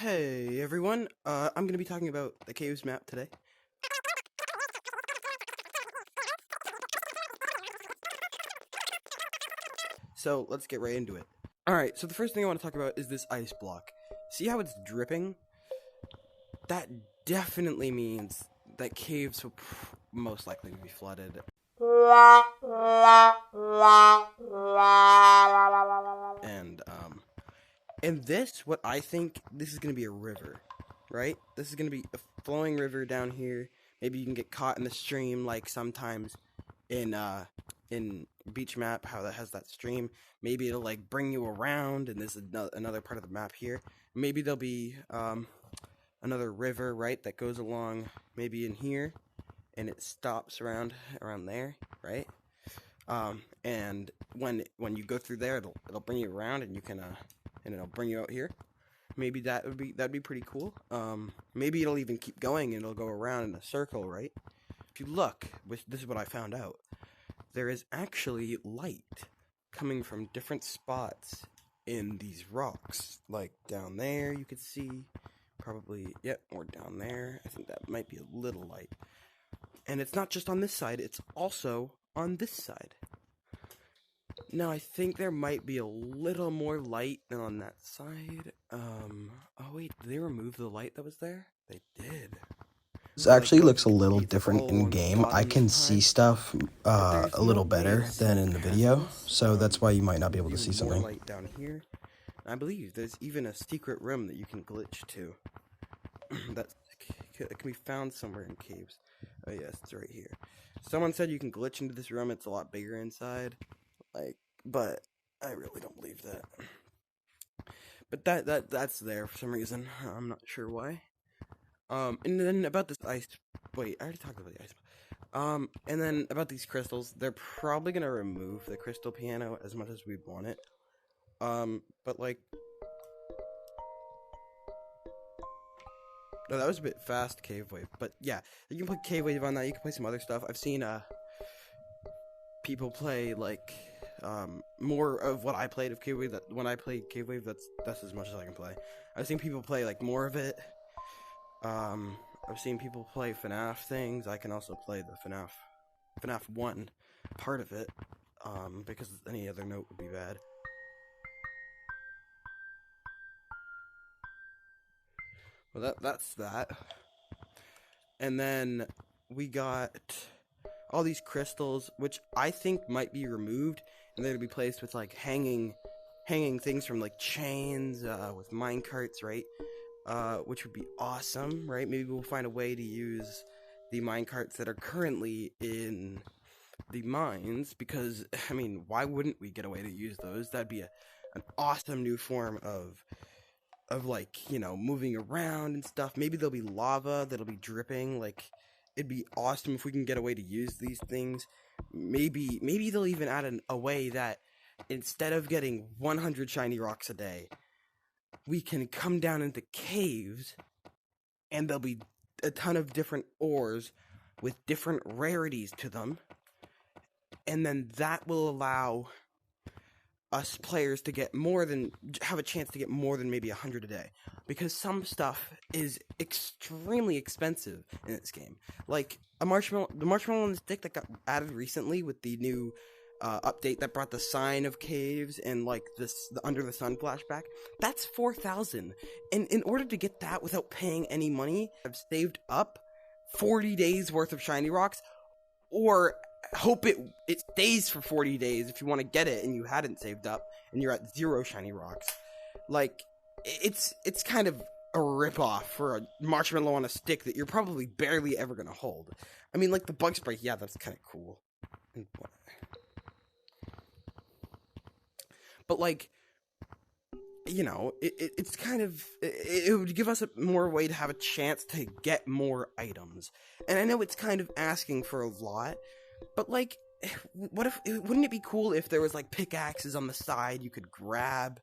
Hey everyone, I'm gonna be talking about the Caves map today. So let's get right into it. Alright, so the first thing I want to talk about is this ice block. See how it's dripping? That definitely means that caves will most likely be flooded. And, and this, what I think, this is gonna be a river, right? This is gonna be a flowing river down here. Maybe you can get caught in the stream, like sometimes in beach map, how that has that stream. Maybe it'll like bring you around, and this is another part of the map here. Maybe there'll be another river, right, that goes along maybe in here, and it stops around there, right? And when you go through there, it'll bring you around, and you can and it'll bring you out here. Maybe that'd be pretty cool. Maybe it'll even keep going, and it'll go around in a circle, right? If you look, which this is what I found out, there is actually light coming from different spots in these rocks. Like down there, you could see, probably, yep, or down there. I think that might be a little light. And it's not just on this side, it's also on this side. Now, I think there might be a little more light than on that side. Oh wait, did they remove the light that was there? They did. This actually looks a little different in game. I can see stuff a little better than in the video, so that's why you might not be able to see something. Light down here. I believe there's even a secret room that you can glitch to. That can be found somewhere in caves. Oh yes, it's right here. Someone said you can glitch into this room. It's a lot bigger inside. But I really don't believe that. But that's there for some reason. I'm not sure why. And then about this ice. Wait, I already talked about the ice. And then about these crystals, they're probably gonna remove the crystal piano as much as we want it. But like, no, that was a bit fast, Cave Wave. But yeah, you can put Cave Wave on that. You can play some other stuff. I've seen people play like more of what I played of Cave Wave. That when I played Cave Wave, that's as much as I can play. I've seen people play like more of it. I've seen people play FNAF things. I can also play the FNAF 1 part of it, because any other note would be bad. Well, that's that. And then we got all these crystals, which I think might be removed, and they're to be placed with like hanging things from like chains, with mine carts, right? Which would be awesome, right? Maybe we'll find a way to use the minecarts that are currently in the mines, because, I mean, why wouldn't we get a way to use those? That'd be an awesome new form of like, you know, moving around and stuff. Maybe there'll be lava that'll be dripping, like, it'd be awesome if we can get a way to use these things. Maybe they'll even add a way that instead of getting 100 shiny rocks a day, we can come down into caves, and there'll be a ton of different ores with different rarities to them, and then that will allow us players to have a chance to get more than maybe 100 a day, because some stuff is extremely expensive in this game, like the marshmallow on the stick that got added recently with the new update that brought the sign of caves and like the under the sun flashback. That's 4,000, and in order to get that without paying any money, I've saved up 40 days worth of shiny rocks, or hope it stays for 40 days if you want to get it and you hadn't saved up and you're at 0 shiny rocks. Like, it's kind of a ripoff for a marshmallow on a stick that you're probably barely ever gonna hold. I mean, like the bug spray, yeah, that's kind of cool. But like, you know, it's kind of, it would give us a more way to have a chance to get more items. And I know it's kind of asking for a lot, but like, wouldn't it be cool if there was like pickaxes on the side you could grab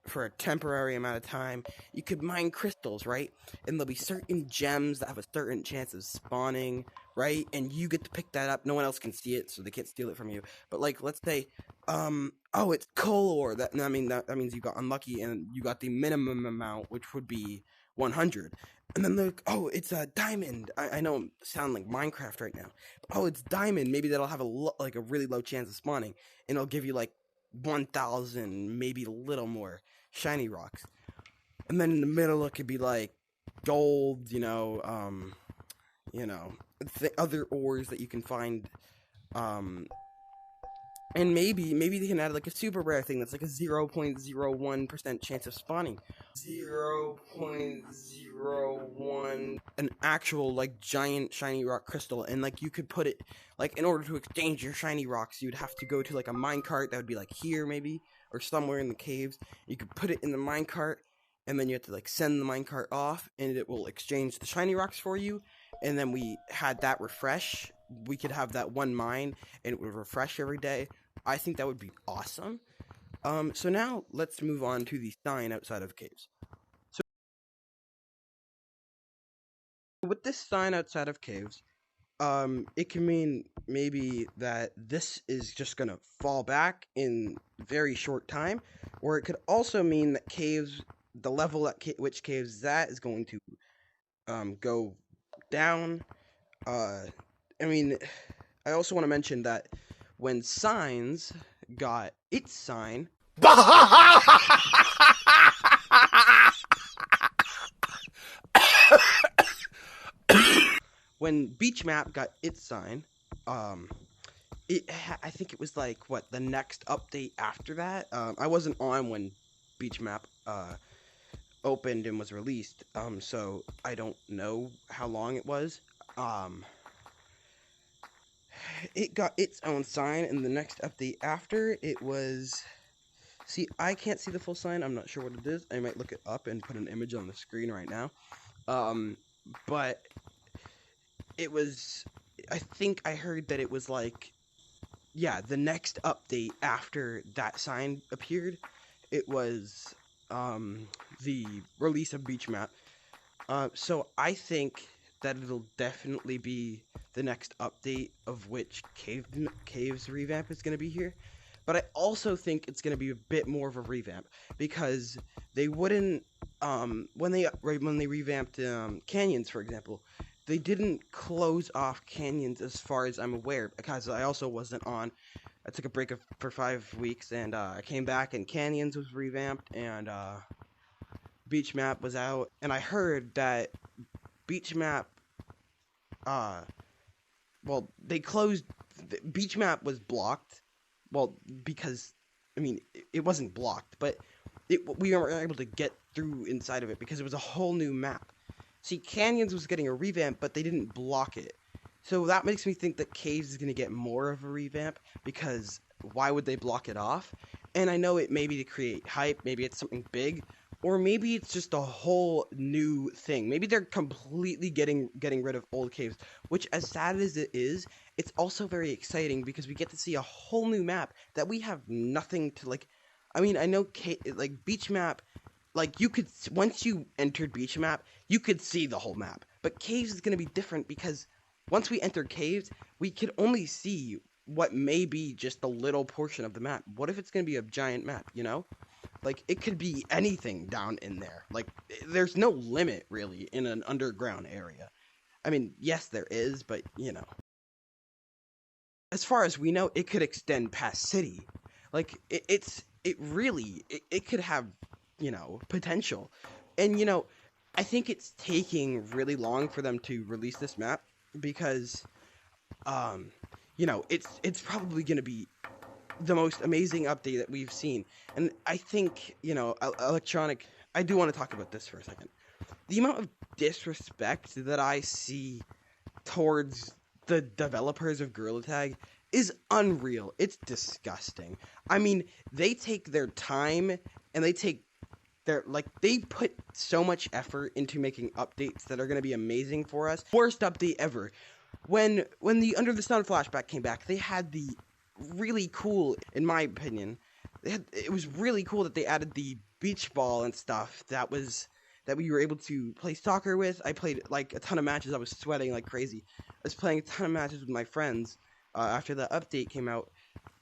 for a temporary amount of time? You could mine crystals, right? And there'll be certain gems that have a certain chance of spawning, right? And you get to pick that up. No one else can see it, so they can't steal it from you. But like, let's say Oh, it's color. That means you got unlucky and you got the minimum amount, which would be 100. And then oh, it's a diamond. I know I'm sounding like Minecraft right now. Oh, it's diamond. Maybe that'll have like a really low chance of spawning, and it'll give you like 1,000, maybe a little more shiny rocks. And then in the middle, it could be like gold. Other ores that you can find. And maybe they can add like a super rare thing that's like a 0.01% chance of spawning. 0.01, an actual like giant shiny rock crystal, and like you could put it like in order to exchange your shiny rocks, you'd have to go to like a minecart that would be like here maybe or somewhere in the caves. You could put it in the minecart, and then you have to like send the minecart off, and it will exchange the shiny rocks for you. And then we had that refresh. We could have that one mine, and it would refresh every day. I think that would be awesome. So now let's move on to the sign outside of caves. So with this sign outside of caves, it can mean maybe that this is just gonna fall back in very short time, or it could also mean that caves, the level at which caves that is going to go down. I also want to mention that when signs got its sign, when Beach Map got its sign, I think it was like the next update after that. I wasn't on when Beach Map opened and was released, so I don't know how long it was. It got its own sign, and the next update after it was. See, I can't see the full sign. I'm not sure what it is. I might look it up and put an image on the screen right now. But it was. I think I heard that it was like, yeah, the next update after that sign appeared, it was the release of Beach Map. So I think that it'll definitely be the next update of which Caves Revamp is going to be here. But I also think it's going to be a bit more of a revamp, because they wouldn't when they revamped canyons, for example, they didn't close off canyons as far as I'm aware, because I also wasn't on. I took a break for 5 weeks, and I came back and canyons was revamped, and Beach Map was out, and I heard that Beach Map they closed. Beach Map was blocked. Well, because it wasn't blocked, but we weren't able to get through inside of it because it was a whole new map. See, Canyons was getting a revamp, but they didn't block it. So that makes me think that Caves is going to get more of a revamp, because why would they block it off? And I know it may be to create hype, maybe it's something big, or maybe it's just a whole new thing. Maybe they're completely getting rid of old caves, which, as sad as it is, it's also very exciting because we get to see a whole new map that we have nothing to like. I know Beach Map, like you could, once you entered Beach Map, you could see the whole map. But Caves is going to be different because once we enter Caves, we could only see what may be just a little portion of the map. What if it's going to be a giant map, Like, it could be anything down in there. Like, there's no limit, really, in an underground area. Yes, there is, but, As far as we know, it could extend past city. Like, it could have, potential. And, I think it's taking really long for them to release this map because, it's probably going to be the most amazing update that we've seen. And I think, Electronic, I do want to talk about this for a second. The amount of disrespect that I see towards the developers of Gorilla Tag is unreal. It's disgusting. They take their time and they put so much effort into making updates that are going to be amazing for us. Worst update ever. When the Under the Sun flashback came back, they had the really cool, in my opinion, it was really cool that they added the beach ball and stuff that we were able to play soccer with. I played like a ton of matches. I was sweating like crazy. I was playing a ton of matches with my friends after the update came out,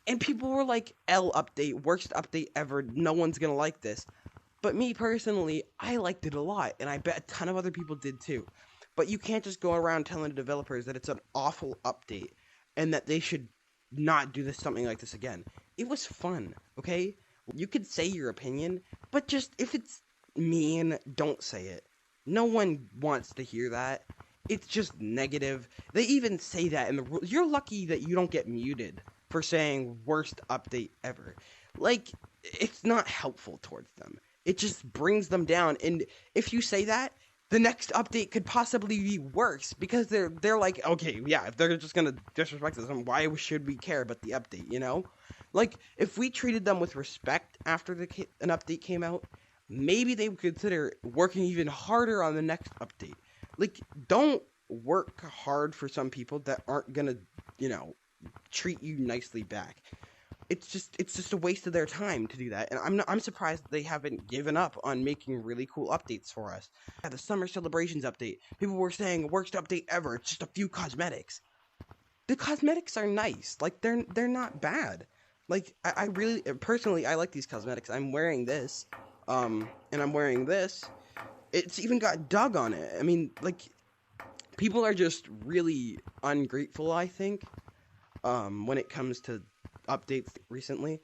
And people were like, L update, worst update ever, no one's gonna like this. But me personally, I liked it a lot, and I bet a ton of other people did too. But you can't just go around telling developers that it's an awful update and that they should not do something like this again. It was fun, okay? You could say your opinion, but just if it's mean, don't say it. No one wants to hear that. It's just negative. They even say that in the rules. You're lucky that you don't get muted for saying worst update ever. Like, it's not helpful towards them. It just brings them down. And if you say that, the next update could possibly be worse because they're like, okay, yeah, if they're just gonna disrespect us, then why should we care about the update, you know? Like, if we treated them with respect after an update came out, maybe they would consider working even harder on the next update. Like, don't work hard for some people that aren't gonna, you know, treat you nicely back. It's just a waste of their time to do that, and I'm surprised they haven't given up on making really cool updates for us. Yeah, the summer celebrations update, people were saying worst update ever. It's just a few cosmetics. The cosmetics are nice, like they're not bad. Like I really personally I like these cosmetics. I'm wearing this, and I'm wearing this. It's even got Doug on it. I mean, like, people are just really ungrateful, I think, when it comes to updates recently,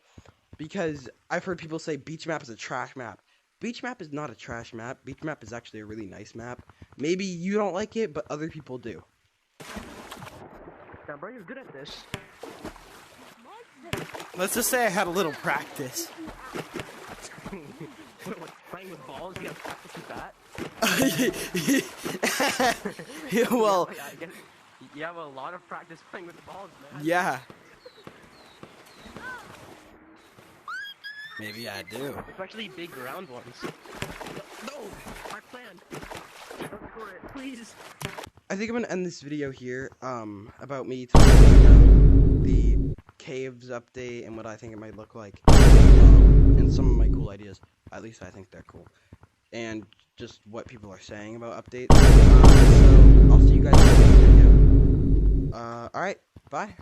because I've heard people say Beach Map is a trash map. Beach Map is not a trash map. Beach Map is actually a really nice map. Maybe you don't like it, but other people do. Yeah, bro, you're good at this. Let's just say I had a little practice. What, playing with balls? You gotta practice with that? Yeah, well, yeah, I guess you have a lot of practice playing with balls, man. yeah. Maybe I do. Especially big round ones. No, my plan. Don't score it, please. I think I'm gonna end this video here. About me talking about the Caves update and what I think it might look like, and some of my cool ideas. At least I think they're cool, and just what people are saying about updates. So I'll see you guys in the next video. All right, bye.